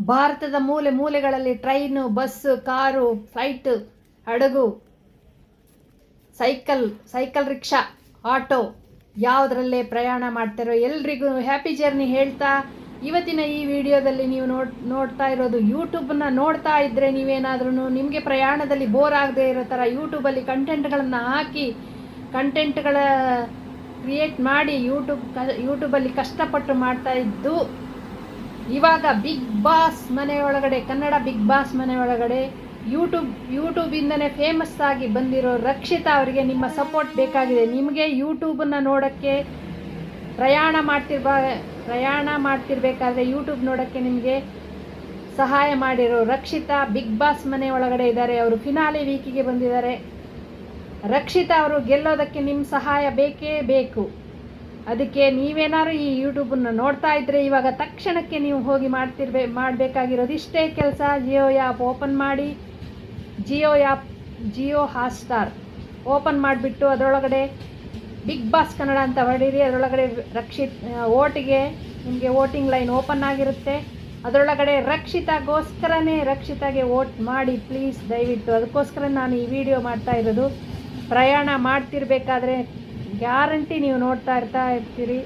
ಭಾರತದ ಮೂಲೆ ಮೂಲೆಗಳಲ್ಲಿ ಟ್ರೈನು, ಬಸ್ಸು, ಕಾರು, ಫ್ಲೈಟ್, ಹಡಗು, ಸೈಕಲ್ ರಿಕ್ಷಾ, ಆಟೋ ಯಾವುದರಲ್ಲೇ ಪ್ರಯಾಣ ಮಾಡ್ತಾರೋ ಎಲ್ರಿಗೂ ಹ್ಯಾಪಿ ಜರ್ನಿ ಹೇಳ್ತಾ, ಇವತ್ತಿನ ಈ ವಿಡಿಯೋದಲ್ಲಿ ನೀವು ನೋಡ್ತಾ ಇರೋದು ಯೂಟ್ಯೂಬನ್ನ ನೋಡ್ತಾ ಇದ್ದರೆ ನೀವೇನಾದ್ರೂ ನಿಮಗೆ ಪ್ರಯಾಣದಲ್ಲಿ ಬೋರ್ ಆಗದೆ ಇರೋ ಥರ ಯೂಟ್ಯೂಬಲ್ಲಿ ಕಂಟೆಂಟ್ಗಳನ್ನು ಹಾಕಿ ಕಂಟೆಂಟ್ಗಳ ಕ್ರಿಯೇಟ್ ಮಾಡಿ ಯೂಟ್ಯೂಬಲ್ಲಿ ಕಷ್ಟಪಟ್ಟು ಮಾಡ್ತಾ ಇದ್ದು, ಇವಾಗ ಬಿಗ್ ಬಾಸ್ ಮನೆ ಒಳಗಡೆ, ಕನ್ನಡ ಬಿಗ್ ಬಾಸ್ ಮನೆ ಒಳಗಡೆ ಯೂಟ್ಯೂಬಿಂದನೇ ಫೇಮಸ್ ಆಗಿ ಬಂದಿರೋ ರಕ್ಷಿತಾ ಅವರಿಗೆ ನಿಮ್ಮ ಸಪೋರ್ಟ್ ಬೇಕಾಗಿದೆ. ನಿಮಗೆ ಯೂಟ್ಯೂಬನ್ನು ನೋಡೋಕ್ಕೆ ಪ್ರಯಾಣ ಮಾಡ್ತಿರ್ಬೇಕಾದ್ರೆ ಯೂಟ್ಯೂಬ್ ನೋಡೋಕ್ಕೆ ನಿಮಗೆ ಸಹಾಯ ಮಾಡಿರೋ ರಕ್ಷಿತಾ ಬಿಗ್ ಬಾಸ್ ಮನೆ ಒಳಗಡೆ ಇದ್ದಾರೆ. ಅವರು ಫಿನಾಲೆ ವೀಕಿಗೆ ಬಂದಿದ್ದಾರೆ. ರಕ್ಷಿತಾ ಅವರು ಗೆಲ್ಲೋದಕ್ಕೆ ನಿಮ್ಮ ಸಹಾಯ ಬೇಕೇ ಬೇಕು. ಅದಕ್ಕೆ ನೀವೇನಾದ್ರು ಈ ಯೂಟ್ಯೂಬನ್ನು ನೋಡ್ತಾ ಇದ್ದರೆ ಇವಾಗ ತಕ್ಷಣಕ್ಕೆ ನೀವು ಹೋಗಿ ಮಾಡಬೇಕಾಗಿರೋದು ಇಷ್ಟೇ ಕೆಲಸ. ಜಿಯೋ ಆ್ಯಪ್ ಓಪನ್ ಮಾಡಿ, ಜಿಯೋ ಹಾಟ್ಸ್ಟಾರ್ ಓಪನ್ ಮಾಡಿಬಿಟ್ಟು ಅದರೊಳಗಡೆ ಬಿಗ್ ಬಾಸ್ ಕನ್ನಡ ಅಂತ ಹೊಡೀರಿ. ಅದರೊಳಗಡೆ ಓಟಿಗೆ ನಿಮಗೆ ವೋಟಿಂಗ್ ಲೈನ್ ಓಪನ್ ಆಗಿರುತ್ತೆ. ಅದರೊಳಗಡೆ ರಕ್ಷಿತಾಗೆ ವೋಟ್ ಮಾಡಿ ಪ್ಲೀಸ್, ದಯವಿಟ್ಟು. ಅದಕ್ಕೋಸ್ಕರ ನಾನು ಈ ವಿಡಿಯೋ ಮಾಡ್ತಾ ಇರೋದು. ಪ್ರಯಾಣ ಮಾಡ್ತಿರ್ಬೇಕಾದ್ರೆ ಗ್ಯಾರಂಟಿ ನೀವು ನೋಡ್ತಾ ಇರ್ತೀರಿ.